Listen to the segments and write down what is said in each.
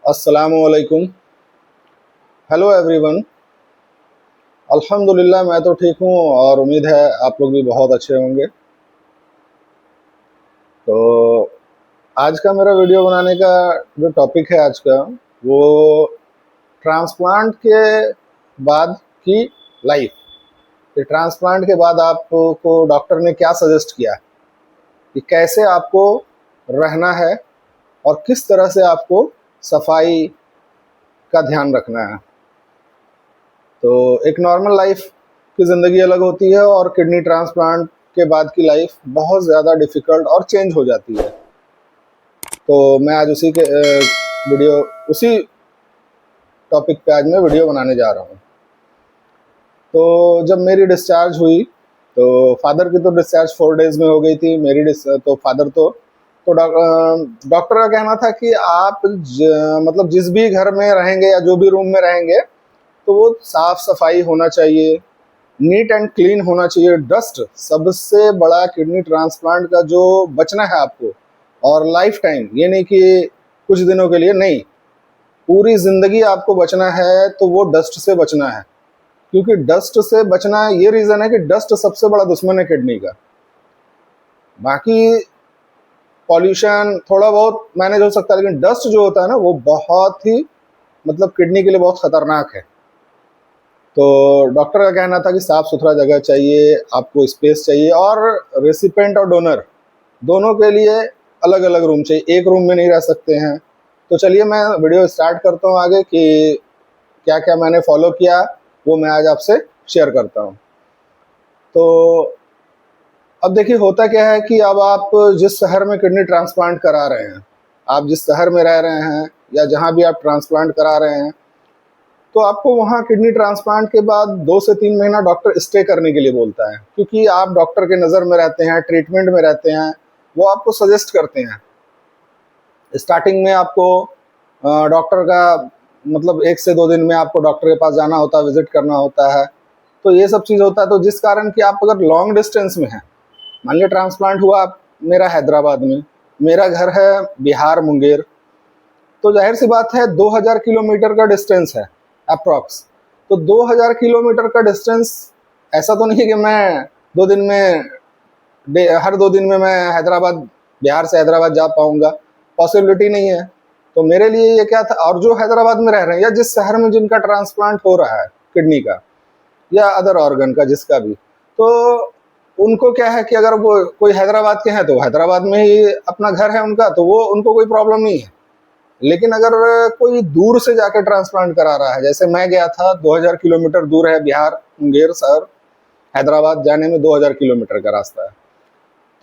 अस्सलामुअलैकुम। Hello everyone. अल्हम्दुलिल्लाह मैं तो ठीक हूँ और उम्मीद है आप लोग भी बहुत अच्छे होंगे। तो आज का मेरा वीडियो बनाने का जो टॉपिक है आज का, वो ट्रांसप्लांट के बाद की लाइफ। कि ट्रांसप्लांट के बाद आपको डॉक्टर ने क्या सजेस्ट किया कि कैसे आपको रहना है और किस तरह से आपको सफाई का ध्यान रखना है। तो एक नॉर्मल लाइफ की ज़िंदगी अलग होती है और किडनी ट्रांसप्लांट के बाद की लाइफ बहुत ज़्यादा डिफ़िकल्ट और चेंज हो जाती है। तो मैं आज उसी टॉपिक पे आज मैं वीडियो बनाने जा रहा हूँ। तो जब मेरी डिस्चार्ज हुई, तो फादर की तो डिस्चार्ज 4 डेज़ में हो गई थी। तो फादर तो डॉक्टर का कहना था कि आप मतलब जिस भी घर में रहेंगे या जो भी रूम में रहेंगे, तो वो साफ़ सफाई होना चाहिए, नीट एंड क्लीन होना चाहिए। डस्ट सबसे बड़ा किडनी ट्रांसप्लांट का जो बचना है आपको, और लाइफ टाइम, ये नहीं कि कुछ दिनों के लिए, नहीं, पूरी ज़िंदगी आपको बचना है तो वो डस्ट से बचना है। क्योंकि डस्ट से बचना, ये रीज़न है कि डस्ट सबसे बड़ा दुश्मन है किडनी का। बाकी पॉल्यूशन थोड़ा बहुत मैनेज हो सकता है, लेकिन डस्ट जो होता है ना, वो बहुत ही मतलब किडनी के लिए बहुत ख़तरनाक है। तो डॉक्टर का कहना था कि साफ़ सुथरा जगह चाहिए, आपको स्पेस चाहिए, और रेसिपेंट और डोनर दोनों के लिए अलग अलग रूम चाहिए, एक रूम में नहीं रह सकते हैं। तो चलिए मैं वीडियो स्टार्ट करता हूँ आगे कि क्या क्या मैंने फॉलो किया, वो मैं आज आपसे शेयर करता हूँ। तो अब देखिए होता क्या है कि अब आप जिस शहर में किडनी ट्रांसप्लांट करा रहे हैं, आप जिस शहर में रह रहे हैं या जहाँ भी आप ट्रांसप्लांट करा रहे हैं, तो आपको वहाँ किडनी ट्रांसप्लांट के बाद 2 से 3 महीना डॉक्टर स्टे करने के लिए बोलता है। क्योंकि आप डॉक्टर के नज़र में रहते हैं, ट्रीटमेंट में रहते हैं, वो आपको सजेस्ट करते हैं। स्टार्टिंग में आपको डॉक्टर का मतलब 1 से 2 दिन में आपको डॉक्टर के पास जाना होता है, विज़िट करना होता है। तो ये सब चीज़ होता है, तो जिस कारण कि आप अगर लॉन्ग डिस्टेंस में हैं, मान लिया ट्रांसप्लांट हुआ मेरा हैदराबाद में, मेरा घर है बिहार मुंगेर, तो जाहिर सी बात है 2000 किलोमीटर का डिस्टेंस है अप्रॉक्स। तो 2000 किलोमीटर का डिस्टेंस, ऐसा तो नहीं है कि मैं 2 दिन में हर 2 दिन में मैं हैदराबाद, बिहार से हैदराबाद जा पाऊंगा, पॉसिबिलिटी नहीं है। तो मेरे लिए ये क्या था, और जो हैदराबाद में रह रहे हैं या जिस शहर में जिनका ट्रांसप्लांट हो रहा है किडनी का या अदर ऑर्गन का, जिसका भी, तो उनको क्या है कि अगर वो कोई हैदराबाद के हैं तो हैदराबाद में ही अपना घर है उनका, तो वो उनको कोई प्रॉब्लम नहीं है। लेकिन अगर कोई दूर से जाके ट्रांसप्लांट करा रहा है, जैसे मैं गया था, 2000 किलोमीटर दूर है बिहार मुंगेर शहर, हैदराबाद जाने में 2000 किलोमीटर का रास्ता है।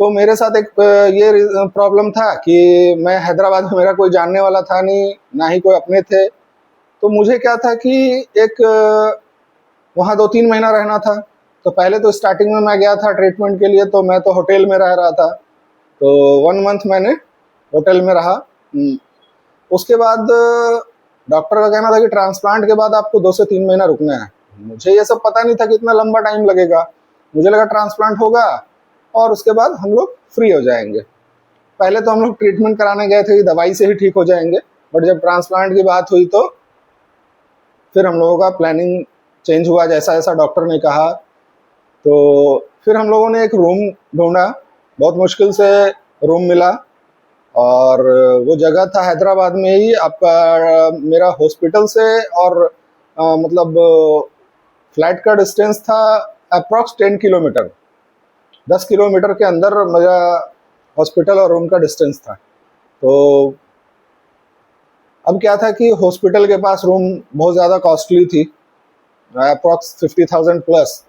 तो मेरे साथ एक ये प्रॉब्लम था कि मैं हैदराबाद में, मेरा कोई जानने वाला था नहीं, ना ही कोई अपने थे। तो मुझे क्या था कि एक वहाँ 2-3 महीना रहना था। तो पहले तो स्टार्टिंग में मैं गया था ट्रीटमेंट के लिए, तो मैं तो होटल में रह रहा था। तो 1 मंथ मैंने होटल में रहा। उसके बाद डॉक्टर का कहना था कि ट्रांसप्लांट के बाद आपको 2 से 3 महीना रुकना है। मुझे ये सब पता नहीं था कि इतना लंबा टाइम लगेगा। मुझे लगा ट्रांसप्लांट होगा और उसके बाद हम लोग फ्री हो जाएंगे। पहले तो हम लोग ट्रीटमेंट कराने गए थे कि दवाई से ही ठीक हो जाएंगे, बट जब ट्रांसप्लांट की बात हुई तो फिर हम लोगों का प्लानिंग चेंज हुआ, जैसा जैसा डॉक्टर ने कहा। तो फिर हम लोगों ने एक रूम ढूंढा, बहुत मुश्किल से रूम मिला, और वो जगह था हैदराबाद में ही आपका, मेरा हॉस्पिटल से और मतलब फ्लाइट का डिस्टेंस था अप्रॉक्स 10 किलोमीटर, 10 किलोमीटर के अंदर मेरा हॉस्पिटल और रूम का डिस्टेंस था। तो अब क्या था कि हॉस्पिटल के पास रूम बहुत ज़्यादा कॉस्टली थी, अप्रॉक्स 50,000 प्लस,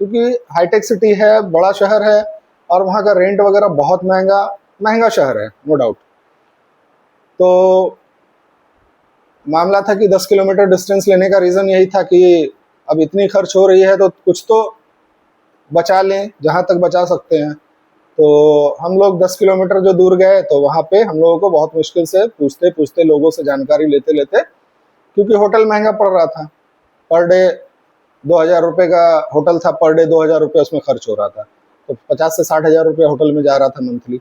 क्योंकि हाईटेक सिटी है, बड़ा शहर है, और वहाँ का रेंट वगैरह बहुत महंगा महंगा शहर है, नो डाउट। तो मामला था कि 10 किलोमीटर डिस्टेंस लेने का रीज़न यही था कि अब इतनी खर्च हो रही है तो कुछ तो बचा लें, जहाँ तक बचा सकते हैं। तो हम लोग 10 किलोमीटर जो दूर गए, तो वहाँ पे हम लोगों को बहुत मुश्किल से पूछते पूछते, लोगों से जानकारी लेते लेते, क्योंकि होटल महंगा पड़ रहा था, पर डे 2000 रुपये का होटल था, पर डे 2000 रुपये उसमें खर्च हो रहा था। तो 50 से 60 हज़ार रुपये होटल में जा रहा था मंथली।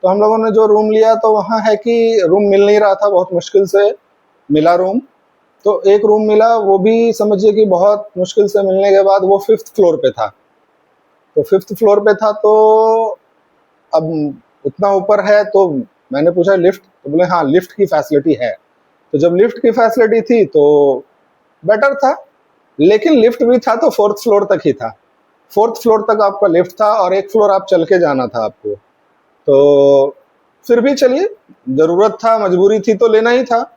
तो हम लोगों ने जो रूम लिया, तो वहाँ है कि रूम मिल नहीं रहा था बहुत मुश्किल से। मिला रूम, तो एक रूम मिला, वो भी समझिए कि बहुत मुश्किल से मिलने के बाद वो 5th फ्लोर पे था। तो 5th फ्लोर पे था, तो अब उतना ऊपर है, तो मैंने पूछा लिफ्ट, तो बोले हाँ लिफ्ट की फैसिलिटी है। तो जब लिफ्ट की फैसिलिटी थी तो बेटर था, लेकिन लिफ्ट भी था तो 4th फ्लोर तक ही था। 4th फ्लोर तक आपका लिफ्ट था और एक फ्लोर आप चल के जाना था आपको। तो फिर भी चलिए, ज़रूरत था, मजबूरी थी तो लेना ही था।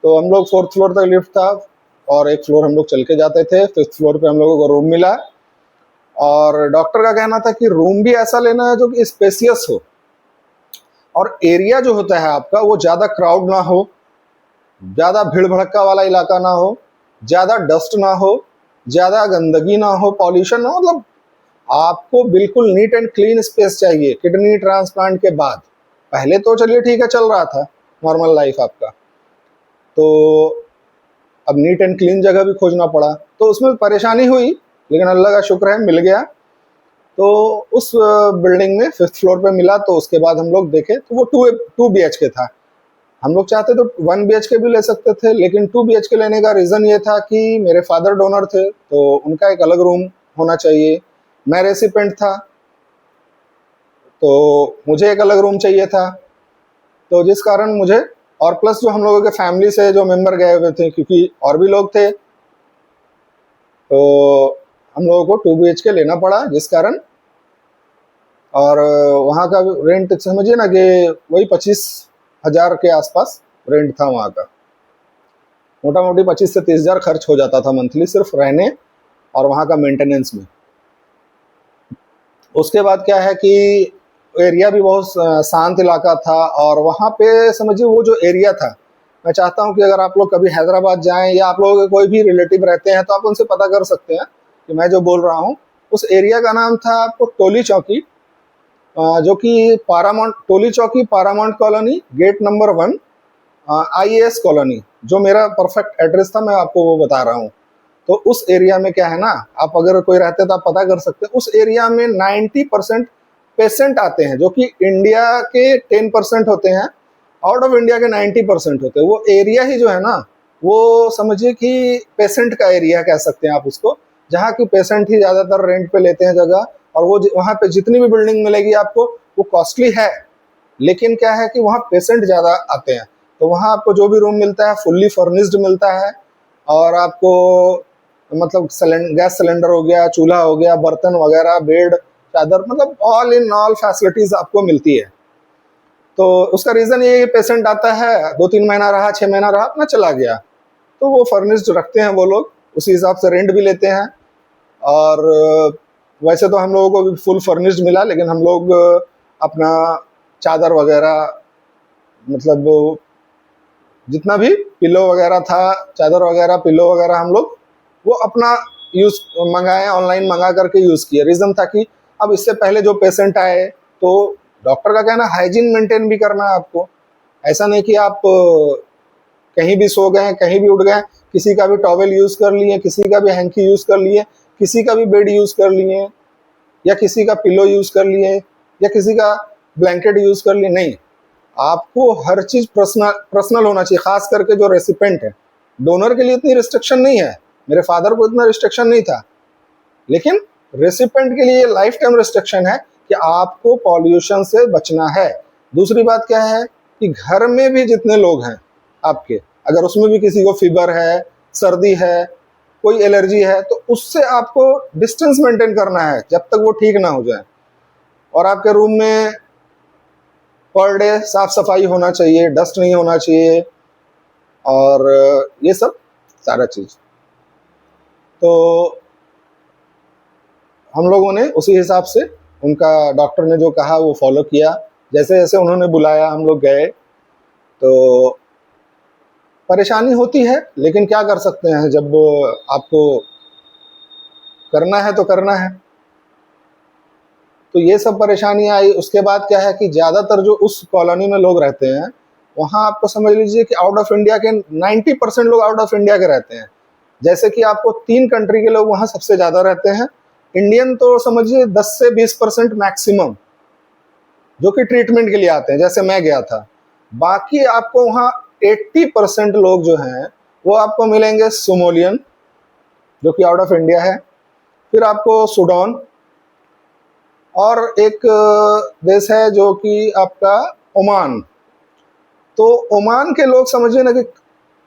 तो हम लोग 4th फ्लोर तक लिफ्ट था और एक फ्लोर हम लोग चल के जाते थे। 5th फ्लोर पे हम लोगों को रूम मिला और डॉक्टर का कहना था कि रूम भी ऐसा लेना है जो कि स्पेसियस हो और एरिया जो होता है आपका वो ज़्यादा क्राउड ना हो, ज़्यादा भीड़ भड़क्का वाला इलाका ना हो, ज़्यादा डस्ट ना हो, ज़्यादा गंदगी ना हो, पॉल्यूशन ना हो, मतलब आपको बिल्कुल नीट एंड क्लीन स्पेस चाहिए किडनी ट्रांसप्लांट के बाद। पहले तो चलिए ठीक है, चल रहा था नॉर्मल लाइफ आपका, तो अब नीट एंड क्लीन जगह भी खोजना पड़ा, तो उसमें परेशानी हुई, लेकिन अल्लाह का शुक्र है मिल गया। तो उस बिल्डिंग में 5th फ्लोर पे मिला, तो उसके बाद हम लोग देखे तो वो 2 BHK था। हम लोग चाहते तो 1 BHK भी ले सकते थे, लेकिन 2 BHK लेने का रीज़न ये था कि मेरे फादर डोनर थे, तो उनका एक अलग रूम होना चाहिए। मैं रेसिपेंट था, तो मुझे एक अलग रूम चाहिए था। तो जिस कारण मुझे, और प्लस जो हम लोगों के फैमिली से जो मेंबर गए हुए थे, क्योंकि और भी लोग थे, तो हम लोगों को 2 BHK लेना पड़ा, जिस कारण, और वहाँ का रेंट समझिए ना कि वही 25,000 के आसपास रेंट था वहाँ का। मोटा मोटी 25 से 30,000 खर्च हो जाता था मंथली सिर्फ रहने और वहाँ का मेंटेनेंस में। उसके बाद क्या है कि एरिया भी बहुत शांत इलाका था, और वहाँ पे समझिए वो जो एरिया था, मैं चाहता हूँ कि अगर आप लोग कभी हैदराबाद जाएं या आप लोगों के कोई भी रिलेटिव रहते हैं तो आप उनसे पता कर सकते हैं कि मैं जो बोल रहा हूँ, उस एरिया का नाम था आपको टोली चौकी, जो कि Paramount, Toli Chowki Paramount colony, gate number 1, IAS colony, जो मेरा परफेक्ट एड्रेस था, मैं आपको वो बता रहा हूँ। तो उस एरिया में क्या है ना, आप अगर कोई रहते तो आप पता कर सकते हैं, उस एरिया में 90% पेशेंट आते हैं, जो कि इंडिया के 10% होते हैं, आउट ऑफ इंडिया के 90% होते हैं। वो एरिया ही जो है ना, वो समझिए कि पेशेंट का एरिया कह सकते हैं आप उसको, जहाँ की पेशेंट ही ज़्यादातर रेंट पे लेते हैं जगह, और वो वहाँ पे जितनी भी बिल्डिंग मिलेगी आपको, वो कॉस्टली है, लेकिन क्या है कि वहाँ पेशेंट ज़्यादा आते हैं। तो वहाँ आपको जो भी रूम मिलता है फुल्ली फर्निश्ड मिलता है, और आपको मतलब गैस सिलेंडर हो गया, चूल्हा हो गया, बर्तन वगैरह, बेड, चादर, मतलब ऑल इन ऑल फैसिलिटीज़ आपको मिलती है। तो उसका रीज़न ये पेशेंट आता है, 2-3 महीना रहा, 6 महीना रहा, अपना चला गया, तो वो फर्निश्ड रखते हैं वो लोग, उसी हिसाब से रेंट भी लेते हैं। और वैसे तो हम लोगों को भी फुल फर्निश्ड मिला, लेकिन हम लोग अपना चादर वगैरह, मतलब जितना भी पिलो वगैरह था, चादर वगैरह, पिलो वगैरह, हम लोग वो अपना यूज़ मंगाए, ऑनलाइन मंगा करके यूज़ किए। रीज़न था कि अब इससे पहले जो पेशेंट आए, तो डॉक्टर का कहना हाइजीन मेंटेन भी करना है आपको। ऐसा नहीं कि आप कहीं भी सो गए, कहीं भी उठ गए, किसी का भी टॉवेल यूज़ कर लिए, किसी का भी हैंकी यूज़ कर लिए, किसी का भी बेड यूज़ कर लिए, या किसी का पिलो यूज़ कर लिए, या किसी का ब्लैंकेट यूज़ कर लिए, नहीं। आपको हर चीज़ पर्सनल होना चाहिए, खास करके जो रेसिपेंट है। डोनर के लिए इतनी रिस्ट्रिक्शन नहीं है, मेरे फादर को इतना रिस्ट्रिक्शन नहीं था, लेकिन रेसिपेंट के लिए लाइफ टाइम रिस्ट्रिक्शन है कि आपको पॉल्यूशन से बचना है। दूसरी बात क्या है कि घर में भी जितने लोग हैं आपके, अगर उसमें भी किसी को फीवर है, सर्दी है, कोई एलर्जी है, तो उससे आपको डिस्टेंस मेंटेन करना है जब तक वो ठीक ना हो जाए। और आपके रूम में पर डे साफ सफाई होना चाहिए, डस्ट नहीं होना चाहिए, और ये सब सारा चीज़। तो हम लोगों ने उसी हिसाब से, उनका डॉक्टर ने जो कहा वो फॉलो किया, जैसे जैसे उन्होंने बुलाया हम लोग गए। तो परेशानी होती है, लेकिन क्या कर सकते हैं, जब आपको करना है तो करना है। तो ये सब परेशानी आई। उसके बाद क्या है कि ज़्यादातर जो उस कॉलोनी में लोग रहते हैं, वहाँ आपको समझ लीजिए कि आउट ऑफ इंडिया के 90% लोग आउट ऑफ इंडिया के रहते हैं। जैसे कि आपको 3 कंट्री के लोग वहाँ सबसे ज़्यादा रहते हैं। इंडियन तो समझिए 10 से 20% मैक्सिमम, जो कि ट्रीटमेंट के लिए आते हैं, जैसे मैं गया था। बाकी आपको वहाँ 80% लोग जो हैं वो आपको मिलेंगे सोमालियन, जो कि आउट ऑफ इंडिया है। फिर आपको सूडान, और एक देश है जो कि आपका ओमान। तो ओमान के लोग समझिए ना कि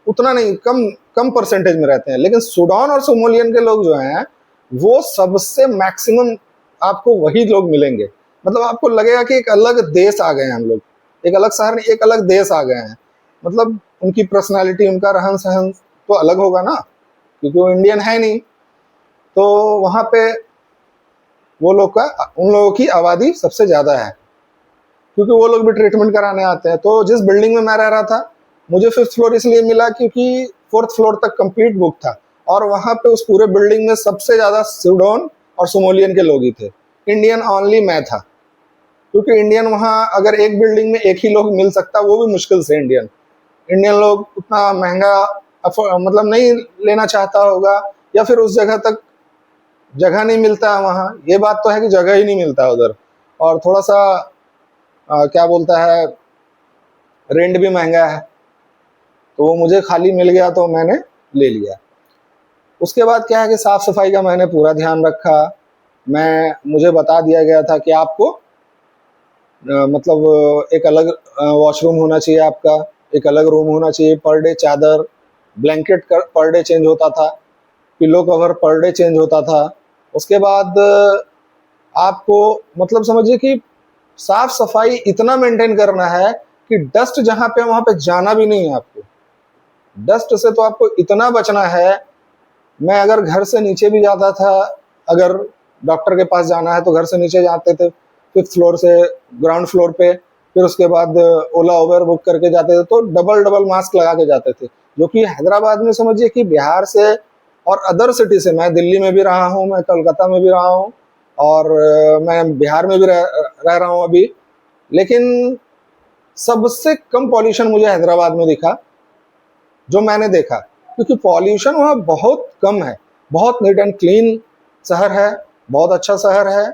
उतना नहीं, कम कम परसेंटेज में रहते हैं, लेकिन सूडान और सोमालियन के लोग जो हैं वो सबसे मैक्सिमम आपको वही लोग मिलेंगे। मतलब आपको लगेगा कि एक अलग देश आ गए हैं हम लोग, एक अलग शहर नहीं, एक अलग देश आ गए हैं। मतलब उनकी पर्सनालिटी, उनका रहन सहन तो अलग होगा ना, क्योंकि वो इंडियन है नहीं। तो वहाँ पे वो लोग का, उन लोगों की आबादी सबसे ज़्यादा है, क्योंकि वो लोग भी ट्रीटमेंट कराने आते हैं। तो जिस बिल्डिंग में मैं रह रहा था, मुझे 5th फ्लोर इसलिए मिला क्योंकि 4th फ्लोर तक कंप्लीट बुक था, और वहाँ पे उस पूरे बिल्डिंग में सबसे ज़्यादा सूडान और सोमालियन के लोग ही थे। इंडियन ओनली मैं था, क्योंकि इंडियन वहाँ अगर एक बिल्डिंग में एक ही लोग मिल सकता, वो भी मुश्किल से। इंडियन इंडियन लोग उतना महंगा मतलब नहीं लेना चाहता होगा, या फिर उस जगह तक जगह नहीं मिलता है वहाँ। ये बात तो है कि जगह ही नहीं मिलता उधर, और थोड़ा सा क्या बोलता है, रेंट भी महंगा है। तो वो मुझे खाली मिल गया तो मैंने ले लिया। उसके बाद क्या है कि साफ़ सफाई का मैंने पूरा ध्यान रखा। मुझे बता दिया गया था कि आपको मतलब एक अलग वॉशरूम होना चाहिए आपका, एक अलग रूम होना चाहिए, पर डे चादर, ब्लैंकेट पर डे चेंज होता था, pillow cover per day change होता था। उसके बाद आपको मतलब समझिए कि साफ सफाई इतना मेंटेन करना है कि डस्ट जहाँ पे वहाँ पे जाना भी नहीं है आपको। डस्ट से तो आपको इतना बचना है। मैं अगर घर से नीचे भी जाता था, अगर डॉक्टर के पास जाना है तो घर से नीचे जाते थे 5th फ्लोर से ग्राउंड फ्लोर पे, फिर उसके बाद ओला उबर बुक करके जाते थे, तो डबल डबल मास्क लगा के जाते थे। जो कि हैदराबाद में समझिए कि बिहार से और अदर सिटी से, मैं दिल्ली में भी रहा हूँ, मैं कोलकाता में भी रहा हूँ, और मैं बिहार में भी रह रहा हूँ अभी, लेकिन सबसे कम पॉल्यूशन मुझे हैदराबाद में दिखा, जो मैंने देखा। क्योंकि पॉल्यूशन वहाँ बहुत कम है, बहुत नीट एंड क्लीन शहर है, बहुत अच्छा शहर है,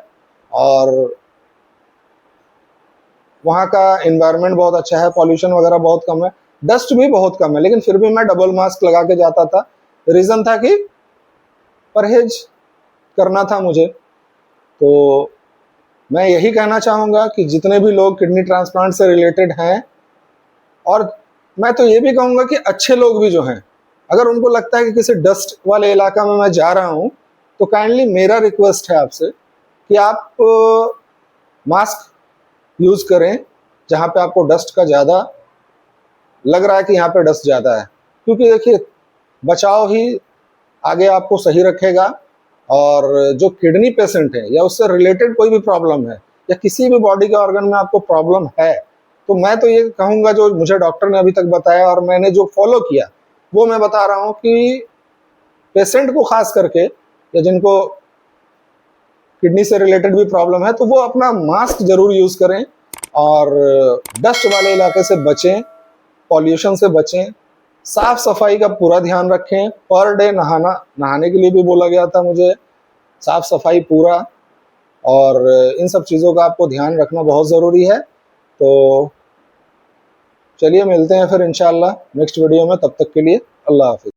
और वहाँ का एनवायरनमेंट बहुत अच्छा है, पॉल्यूशन वगैरह बहुत कम है, डस्ट भी बहुत कम है। लेकिन फिर भी मैं डबल मास्क लगा के जाता था। रीज़न था कि परहेज करना था मुझे। तो मैं यही कहना चाहूँगा कि जितने भी लोग किडनी ट्रांसप्लांट से रिलेटेड हैं, और मैं तो ये भी कहूँगा कि अच्छे लोग भी जो हैं, अगर उनको लगता है कि किसी डस्ट वाले इलाका में मैं जा रहा हूँ, तो काइंडली मेरा रिक्वेस्ट है आपसे कि आप मास्क यूज़ करें जहाँ पे आपको डस्ट का ज़्यादा लग रहा है कि यहाँ पे डस्ट ज़्यादा है। क्योंकि देखिए, बचाव ही आगे आपको सही रखेगा। और जो किडनी पेशेंट है या उससे रिलेटेड कोई भी प्रॉब्लम है, या किसी भी बॉडी के ऑर्गन में आपको प्रॉब्लम है, तो मैं तो ये कहूँगा, जो मुझे डॉक्टर ने अभी तक बताया और मैंने जो फॉलो किया, वो मैं बता रहा हूँ कि पेशेंट को खास करके, या जिनको किडनी से रिलेटेड भी प्रॉब्लम है, तो वो अपना मास्क ज़रूर यूज़ करें, और डस्ट वाले इलाके से बचें, पॉल्यूशन से बचें, साफ सफाई का पूरा ध्यान रखें। पर डे नहाने के लिए भी बोला गया था मुझे, साफ सफाई पूरा, और इन सब चीज़ों का आपको ध्यान रखना बहुत ज़रूरी है। तो चलिए मिलते हैं फिर इंशाल्लाह नेक्स्ट वीडियो में, तब तक के लिए अल्लाह हाफिज़।